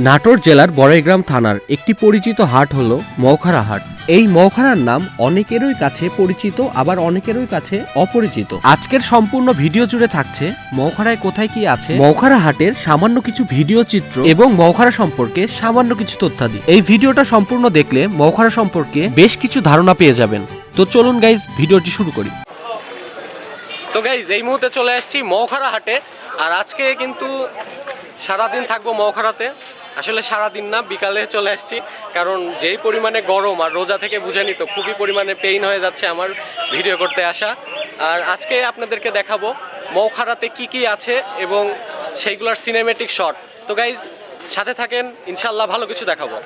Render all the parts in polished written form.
নাটোর জেলার বড়াইগ্রাম থানার একটি পরিচিত হাট হলো মৌখারা হাট। এই মৌখারার নাম অনেকেরই কাছে পরিচিত, আবার অনেকেরই কাছে অপরিচিত। আজকের সম্পূর্ণ ভিডিও জুড়ে থাকছে মৌখারায় কোথায় কি আছে, মৌখারা হাটের সামান্য কিছু ভিডিও চিত্র এবং মৌখারা সম্পর্কে সামান্য কিছু তথ্যাদি। এই ভিডিওটা সম্পূর্ণ দেখলে মৌখারা সম্পর্কে বেশ কিছু ধারণা পেয়ে যাবেন। তো চলুন গাইজ, ভিডিওটি শুরু করি। তো গাইজ, এই মুহূর্তে চলে আসছি মৌখারা হাটে। আর আজকে কিন্তু সারাদিন থাকবো মৌখারাতে। আসলে সারাদিন না, বিকালে চলে আসছি, কারণ যেই পরিমাণে গরম আর রোজা থেকে বুঝেনি তো খুবই পরিমাণে পেইন হয়ে যাচ্ছে আমার ভিডিও করতে আসা। আর আজকে আপনাদেরকে দেখাবো মৌখারাতে কি কি আছে এবং সেইগুলোর সিনেমেটিক শট। তো গাইজ সাথে থাকেন, ইনশাল্লাহ ভালো কিছু দেখাবো।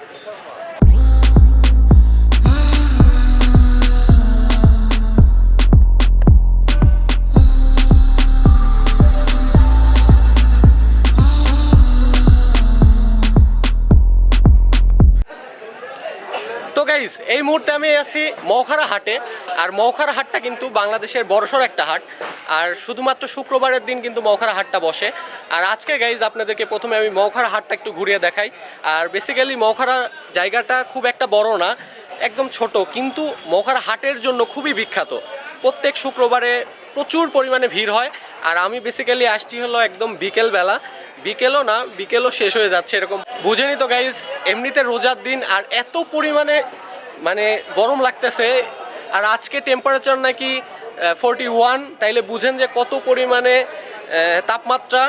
তো গাইস, এই মুহূর্তে আমি আছি মৌখারা হাটে। আর মৌখারা হাটটা কিন্তু বাংলাদেশের বড়সড় একটা হাট। আর শুধুমাত্র শুক্রবারের দিন কিন্তু মৌখারা হাটটা বসে। আর আজকে গাইজ আপনাদেরকে প্রথমে আমি মৌখারা হাটটা একটু ঘুরিয়ে দেখাই। আর বেসিক্যালি মৌখারা জায়গাটা খুব একটা বড় না, একদম ছোট, কিন্তু মৌখারা হাটের জন্য খুবই বিখ্যাত। প্রত্যেক শুক্রবারে প্রচুর পরিমাণে ভিড় হয়। আর আমি বেসিক্যালি আসছি হলো একদম বিকেলবেলা, বিকেলও না, বিকেলও শেষ হয়ে যাচ্ছে এরকম। বুঝেনি তো গাইজ, এমনিতে রোজার দিন আর এত পরিমাণে মানে গরম লাগতেছে। আর আজকে টেম্পারেচার নাকি 41, তাইলে বুঝেন যে কত পরিমাণে তাপমাত্রা।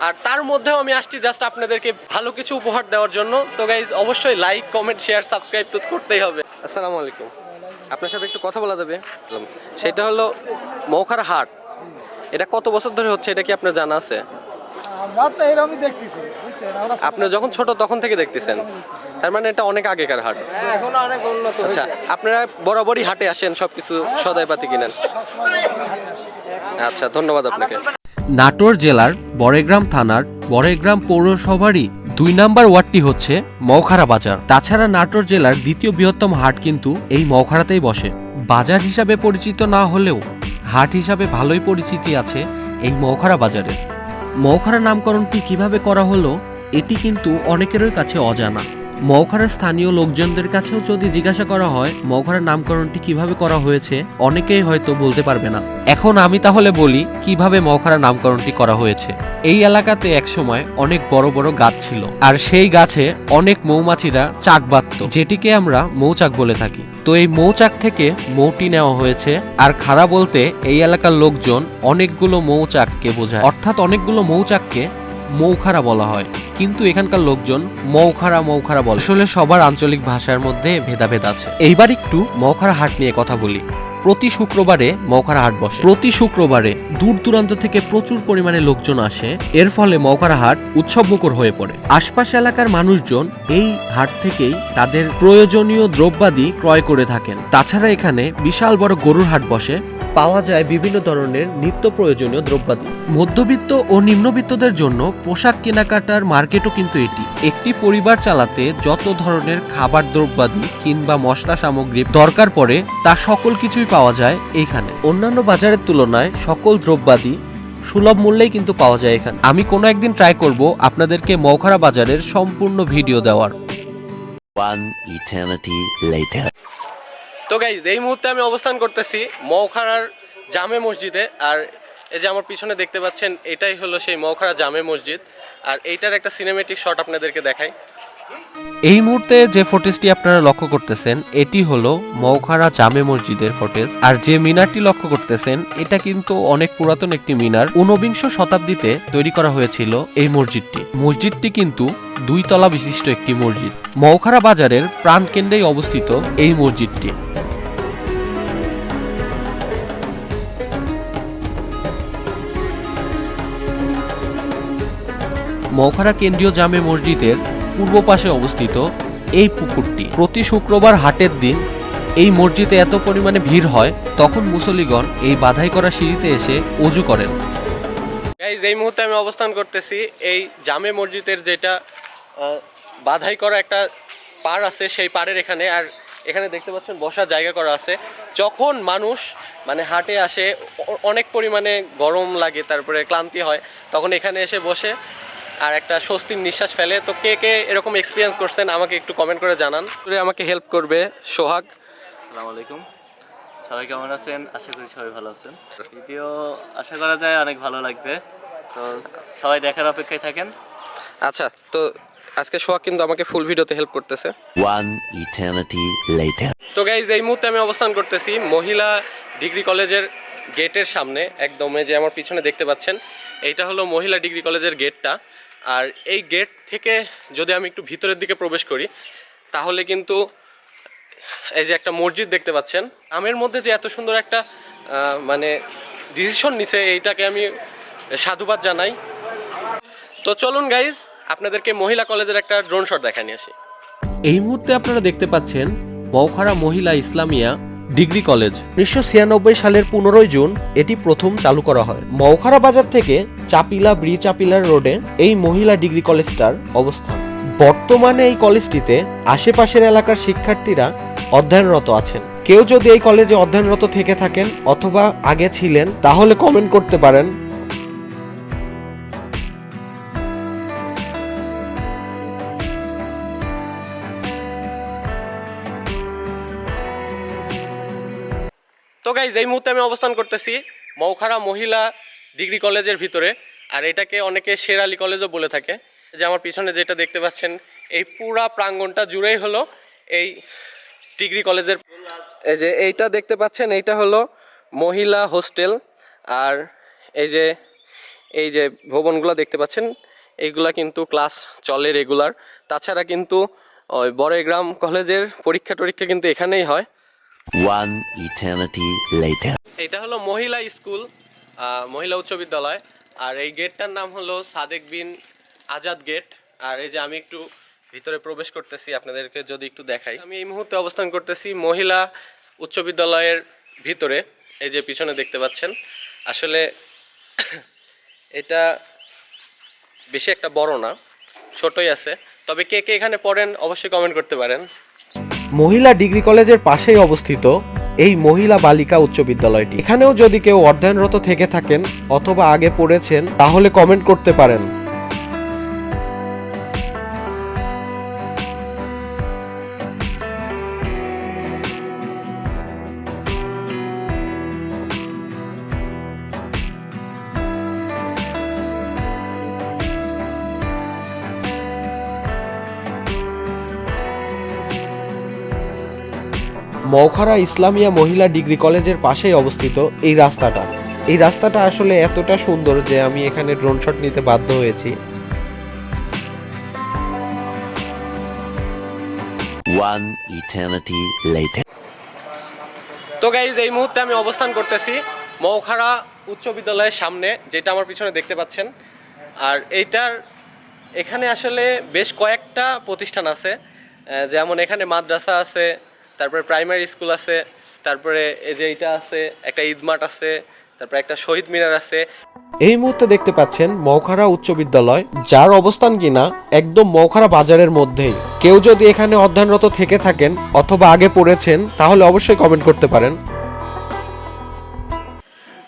আর তার মধ্যেও আমি আসছি জাস্ট আপনাদেরকে ভালো কিছু উপহার দেওয়ার জন্য। তো গাইজ অবশ্যই লাইক, কমেন্ট, শেয়ার, সাবস্ক্রাইব তো করতেই হবে। আসসালামু আলাইকুম, আপনার সাথে একটু কথা বলা যাবে? সেটা হলো মৌখারা হাট, এটা কত বছর ধরে হচ্ছে, এটা কি আপনার জানা আছে? আপনি যখন ছোট তখন থেকে দেখতেছেন, তার মানে এটা অনেক আগেকার হাট। এখন অনেক উন্নত। আচ্ছা, আপনারা বরাবরই হাটে আসেন সবকিছু সদাইপাতি কিনেন? আচ্ছা, ধন্যবাদ আপনাকে। নাটোর জেলার বড়াইগ্রাম থানার বড়াইগ্রাম পৌরসভারই 2 নম্বর ওয়ার্ডটি হচ্ছে মৌখারা বাজার। তাছাড়া নাটোর জেলার দ্বিতীয় বৃহত্তম হাট কিন্তু এই মৌখারাতেই বসে। বাজার হিসাবে পরিচিত না হলেও হাট হিসাবে ভালোই পরিচিতি আছে এই মৌখারা বাজারের। মৌখারা নামকরণটি কিভাবে করা হলো এটি কিন্তু অনেকেরই কাছে অজানা। মৌখারার স্থানীয় লোকজনদের কাছেও যদি জিজ্ঞাসা করা হয় মৌখারার নামকরণটি কিভাবে করা হয়েছে, অনেকেই হয়তো বলতে পারবে না। এখন আমি তাহলে বলি কিভাবে মৌখারা নামকরণটি করা হয়েছে। এই এলাকাতে একসময় অনেক বড় বড় গাছ ছিল, আর সেই গাছে অনেক মৌমাছিরা চাক বাঁধত, যেটিকে আমরা মৌচাক বলে থাকি। তো এই মৌচাক থেকে মৌটি নেওয়া হয়েছে। আর খাড়া বলতে এই এলাকার লোকজন অনেকগুলো মৌচাককে বোঝায়, অর্থাৎ অনেকগুলো মৌচাককে মৌখারা বলা হয়, কিন্তু এখানকার লোকজন মৌখারা মৌখারা বলে। আসলে সবার আঞ্চলিক ভাষার মধ্যে ভেদাভেদ আছে। এইবার একটু মৌখারা হাট নিয়ে কথা বলি। প্রতি শুক্রবারে মৌখারা হাট বসে। প্রতি শুক্রবারে দূর দূরান্ত থেকে প্রচুর পরিমাণে লোকজন আসে, এর ফলে মৌখারা হাট উৎসবমুখর হয়ে পড়ে। আশপাশ এলাকার মানুষজন এই হাট থেকেই তাদের প্রয়োজনীয় দ্রব্যাদি ক্রয় করে থাকেন। তাছাড়া এখানে বিশাল বড় গরুর হাট বসে, পাওয়া যায় বিভিন্ন ধরনের নিত্য প্রয়োজনীয় দ্রব্যাদি। মধ্যবিত্ত ও নিম্নবিত্তদের জন্য পোশাক কেনাকাটার মার্কেটও কিন্তু এটি। একটি পরিবার চালাতে যত ধরনের খাবার দ্রব্যাদি কিংবা মশলা সামগ্রী দরকার পড়ে তা সকল কিছুই পাওয়া যায় এইখানে। অন্যান্য বাজারের তুলনায় সকল দ্রব্যাদি সুলভ মূল্যেই কিন্তু পাওয়া যায় এখানে। আমি কোনো একদিন ট্রাই করব আপনাদেরকে মৌখারা বাজারের সম্পূর্ণ ভিডিও দেওয়ার। তো গাইজ, এই মুহূর্তে আমি অবস্থান করতেছি মৌখারার জামে মসজিদে। আর এই যে আমার পিছনে দেখতে পাচ্ছেন, এটাই হলো সেই মৌখারা জামে মসজিদ। আর এইটার একটা সিনেমেটিক শট আপনাদেরকে দেখাই। এই মুহূর্তে যে ফুটেজটি আপনারা লক্ষ্য করতেছেন এটি হলো মৌখারা জামে মসজিদের ফুটেজ। আর যে মিনারটি লক্ষ্য করতেছেন এটা কিন্তু অনেক পুরাতন একটি মিনার। 19 শতাব্দীতে তৈরি করা হয়েছিল এই মসজিদটি। মসজিদটি কিন্তু 2 তলা বিশিষ্ট একটি মসজিদ। মৌখারা বাজারের প্রাণকেন্দ্রেই অবস্থিত এই মসজিদটি। মৌখারা কেন্দ্রীয় জামে মসজিদের পূর্ব পাশে অবস্থিত এই পুকুরটি। প্রতি শুক্রবার হাটের দিন এই মসজিদে এত পরিমাণে ভিড় হয়, তখন মুসল্লিগণ এই বাধাই করা সিঁড়িতে এসে ওযু করেন। গাইস, এই মুহূর্তে আমি অবস্থান করতেছি এই জামে মসজিদের যেটা বাধাই করা একটা পাড় আছে, সেই পাড়ের এখানে। আর এখানে দেখতে পাচ্ছেন বসার জায়গা করা আছে। যখন মানুষ মানে হাটে আসে, অনেক পরিমাণে গরম লাগে, তারপরে ক্লান্তি হয়, তখন এখানে এসে বসে আর একটা স্বস্তির নিঃশ্বাস ফেলে। তো কে কে এরকম এক্সপিরিয়েন্স করছেন আমাকে একটু কমেন্ট করে জানান। আমাকে হেল্প করবে সোহাগ। আসসালামু আলাইকুম, সবাই কেমন আছেন? আশা করি সবাই ভালো আছেন। ভিডিও আশা করা যায় অনেক ভালো লাগবে, তো সবাই দেখার অপেক্ষায় থাকেন। আচ্ছা, তো আজকে সোহাগ কিন্তু আমাকে ফুল ভিডিওতে হেল্প করতেছে। One eternity later. তো গাইজ এই মুহূর্তে আমি অবস্থান করতেছি মহিলা ডিগ্রি কলেজের গেটের সামনে, একদম যে আমার পিছনে দেখতে পাচ্ছেন এইটা হলো মহিলা ডিগ্রি কলেজের গেটটা। আর এই গেট থেকে যদি আমি একটু ভিতরের দিকে প্রবেশ করি তাহলে কিন্তু এই যে একটা মসজিদ দেখতে পাচ্ছেন। আমের মধ্যে যে এত সুন্দর একটা মানে ডিসিশন নিছে, এইটাকে আমি সাধুবাদ জানাই। তো চলুন গাইজ আপনাদেরকে মহিলা কলেজের একটা ড্রোন শট দেখা নিয়ে আসি। এই মুহূর্তে আপনারা দেখতে পাচ্ছেন মৌখারা মহিলা ইসলামিয়া ডিগ্রি কলেজ। 1996 সালের 15 জুন এটি প্রথম চালু করা হয়। মৌখারা বাজার থেকে চাপিলা চাপিলার রোডে এই মহিলা ডিগ্রি কলেজটার অবস্থান। বর্তমানে এই কলেজটিতে আশেপাশের এলাকার শিক্ষার্থীরা অধ্যয়নরত আছেন। কেউ যদি এই কলেজে অধ্যয়নরত থেকে থাকেন অথবা আগে ছিলেন তাহলে কমেন্ট করতে পারেন। তো গাইজ এই মুহূর্তে আমি অবস্থান করতেছি মৌখারা মহিলা ডিগ্রি কলেজের ভিতরে, আর এটাকে অনেকে শেরালি কলেজও বলে থাকে। যে আমার পিছনে যেটা দেখতে পাচ্ছেন এই পুরা প্রাঙ্গণটা জুড়েই হলো এই ডিগ্রি কলেজের। এই যে এইটা দেখতে পাচ্ছেন এইটা হলো মহিলা হোস্টেল, আর এই যে ভবনগুলো দেখতে পাচ্ছেন এইগুলা কিন্তু ক্লাস চলে রেগুলার। তাছাড়া কিন্তু ওই বড়াইগ্রাম কলেজের পরীক্ষা টরীক্ষা কিন্তু এখানেই হয়। One eternity later. এটা হলো মহিলা স্কুল, মহিলা উচ্চ বিদ্যালয়। আর এই গেটটার নাম হলো সাদেক বিন আজাদ গেট। আর এই যে আমি একটু ভিতরে প্রবেশ করতেছি, আপনাদেরকে যদি একটু দেখাই। আমি এই মুহূর্তে অবস্থান করতেছি মহিলা উচ্চ বিদ্যালয়ের ভিতরে। এই যে পিছনে দেখতে পাচ্ছেন আসলে এটা বেশি একটা বড় না, ছোটই আছে। তবে কে কে এখানে পড়েন অবশ্যই কমেন্ট করতে পারেন। মহিলা ডিগ্রি কলেজের পাশেই অবস্থিত এই মহিলা বালিকা উচ্চ বিদ্যালয়টি। এখানেও যদি কেউ অধ্যয়নরত থেকে থাকেন অথবা আগে পড়েছেন তাহলে কমেন্ট করতে পারেন। মৌখারা ইসলামিয়া মহিলা ডিগ্রি কলেজের পাশেই অবস্থিত এই রাস্তাটা আসলে এতটা সুন্দর যে আমি এখানে ড্রোন শট নিতে বাধ্য হয়েছি। One eternity later. তো গাইজ এই মুহূর্তে আমি অবস্থান করতেছি মৌখারা উচ্চ বিদ্যালয়ের সামনে, যেটা আমার পিছনে দেখতে পাচ্ছেন। আর এখানে আসলে বেশ কয়েকটা প্রতিষ্ঠান আছে, যেমন এখানে মাদ্রাসা আছে, তারপরে প্রাইমারি স্কুল আছে, তারপরে এই যে এইটা আছে একটা ঈদমাঠ আছে, তারপরে একটা শহীদ মিনার আছে। এই মুহূর্তে দেখতে পাচ্ছেন মৌখারা উচ্চ বিদ্যালয়, যার অবস্থান কিনা একদম মৌখারা বাজারের মধ্যেই। কেউ যদি এখানে অধ্যয়নরত থেকে থাকেন অথবা আগে পড়েছেন তাহলে অবশ্যই কমেন্ট করতে পারেন।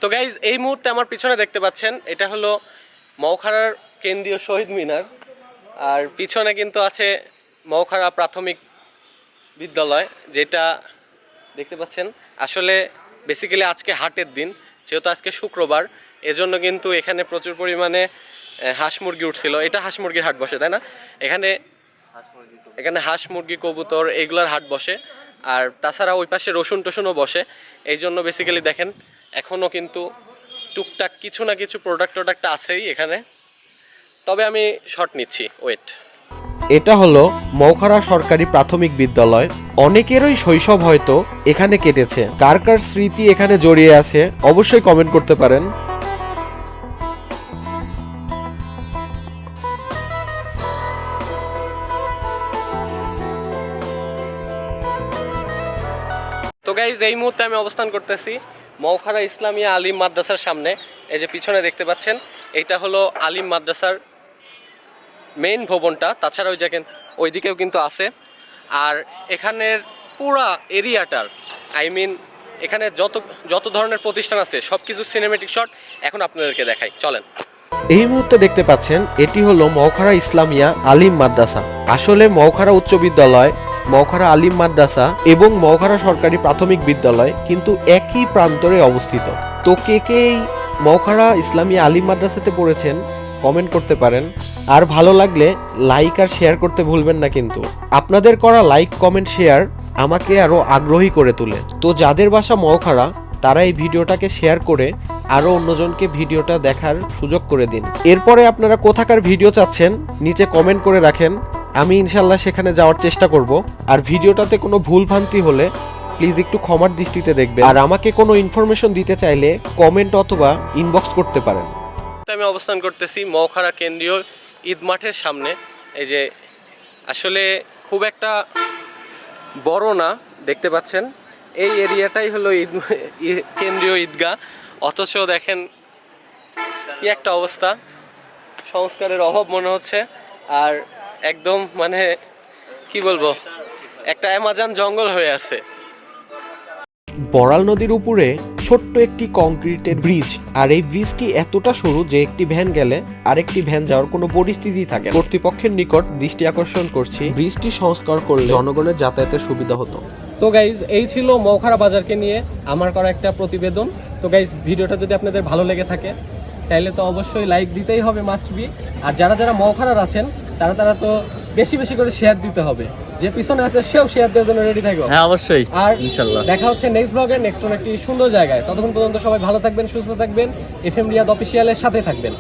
তো গাইজ এই মুহূর্তে আমার পিছনে দেখতে পাচ্ছেন এটা হলো মৌখারার কেন্দ্রীয় শহীদ মিনার। আর পিছনে কিন্তু আছে মৌখারা প্রাথমিক বিদ্যালয়, যেটা দেখতে পাচ্ছেন। আসলে বেসিক্যালি আজকে হাটের দিন, যেহেতু আজকে শুক্রবার, এজন্য কিন্তু এখানে প্রচুর পরিমাণে হাঁস মুরগি উঠছিল। এটা হাঁস মুরগির হাট বসে, তাই না? এখানে হাঁস মুরগি কবুতর এইগুলার হাট বসে। আর তাছাড়া ওই পাশে রসুন টসুনও বসে। এই জন্য বেসিক্যালি দেখেন এখনও কিন্তু টুকটাক কিছু না কিছু প্রোডাক্ট আছেই এখানে। তবে আমি শর্ট নিচ্ছি, ওয়েট। এটা হলো মৌখারা সরকারি প্রাথমিক বিদ্যালয়। অনেকেরই শৈশব হয়তো এখানে কেটেছে। কার কার স্মৃতি এখানে জড়িয়ে আছে অবশ্যই কমেন্ট করতে পারেন। তো গাইজ এই মুহূর্তে আমি অবস্থান করতেছি মৌখারা ইসলামিয়া আলিম মাদ্রাসার সামনে। এই যে পিছনে দেখতে পাচ্ছেন এইটা হলো আলিম মাদ্রাসার মেইন ভবনটা। তাছাড়া ওইদিকেও কিন্তু আছে। আর এখানের পুরা এরিয়াটার এখানে যত ধরনের প্রতিষ্ঠান আছে সব কিছু সিনেমেটিক শট এখন আপনাদেরকে দেখাই, চলেন। এই মুহূর্তে দেখতে পাচ্ছেন এটি হলো মৌখারা ইসলামিয়া আলিম মাদ্রাসা। আসলে মৌখারা উচ্চ বিদ্যালয়, মৌখারা আলিম মাদ্রাসা এবং মৌখারা সরকারি প্রাথমিক বিদ্যালয় কিন্তু একই প্রান্তরে অবস্থিত। তো কে কে এই মৌখারা ইসলামিয়া আলিম মাদ্রাসাতে পড়েছেন কমেন্ট করতে পারেন। আর ভালো লাগলে লাইক আর শেয়ার করতে ভুলবেন না কিন্তু। আপনাদের করা লাইক, কমেন্ট, শেয়ার আমাকে আরো আগ্রহী করে তোলে। তো যাদের বাসা মৌখারা তারা এই ভিডিওটাকে শেয়ার করে আরো অন্যজনকে ভিডিওটা দেখার সুযোগ করে দিন। এরপরে আপনারা কোথাকার ভিডিও চাচ্ছেন নিচে কমেন্ট করে রাখেন, আমি ইনশাল্লাহ সেখানে যাওয়ার চেষ্টা করব। আর ভিডিওটাতে কোনো ভুলভ্রান্তি হলে প্লিজ একটু ক্ষমার দৃষ্টিতে দেখবেন। আর আমাকে কোনো ইনফরমেশন দিতে চাইলে কমেন্ট অথবা ইনবক্স করতে পারেন। আমি অবস্থান করতেছি মৌখারা কেন্দ্রীয় ঈদ মাঠের সামনে। এই যে আসলে খুব একটা বড় না, দেখতে পাচ্ছেন এই এরিয়াটাই হলো কেন্দ্রীয় ঈদগাহ, অথচ দেখেন কি একটা অবস্থা, সংস্কারের অভাব মনে হচ্ছে। আর একদম মানে কি বলবো, একটা অ্যামাজন জঙ্গল হয়ে আছে। বড়াল নদীর উপরে ছোট্ট একটি কংক্রিটের ব্রিজ, আর এই ব্রিজটি এতটা সরু যে একটি ভ্যান গেলে আরেকটি ভ্যান যাওয়ার কোনো পরিস্থিতি থাকে না। কর্তৃপক্ষের নিকট দৃষ্টি আকর্ষণ করছি, ব্রিজটি সংস্কার করলে জনগণের যাতায়াতের সুবিধা হতো। তো গাইজ, এই ছিল মৌখারা বাজারকে নিয়ে আমার করা একটা প্রতিবেদন। তো গাইজ, ভিডিওটা যদি আপনাদের ভালো লেগে থাকে তাহলে তো অবশ্যই লাইক দিতেই হবে, মাস্ট বি। আর যারা যারা মৌখারার আছেন তারা তো বেশি বেশি করে শেয়ার দিতে হবে। যে পিছনে আছে সেও শেয়ার দেওয়ার জন্য রেডি থাকবে। হ্যাঁ অবশ্যই, আর ইনশাআল্লাহ দেখা হচ্ছে নেক্সট ব্লগে, নেক্সট কোন একটি সুন্দর জায়গায়। ততক্ষণ পর্যন্ত সবাই ভালো থাকবেন, সুস্থ থাকবেন, এফএম রিয়াদ অফিসিয়ালের সাথে থাকবেন।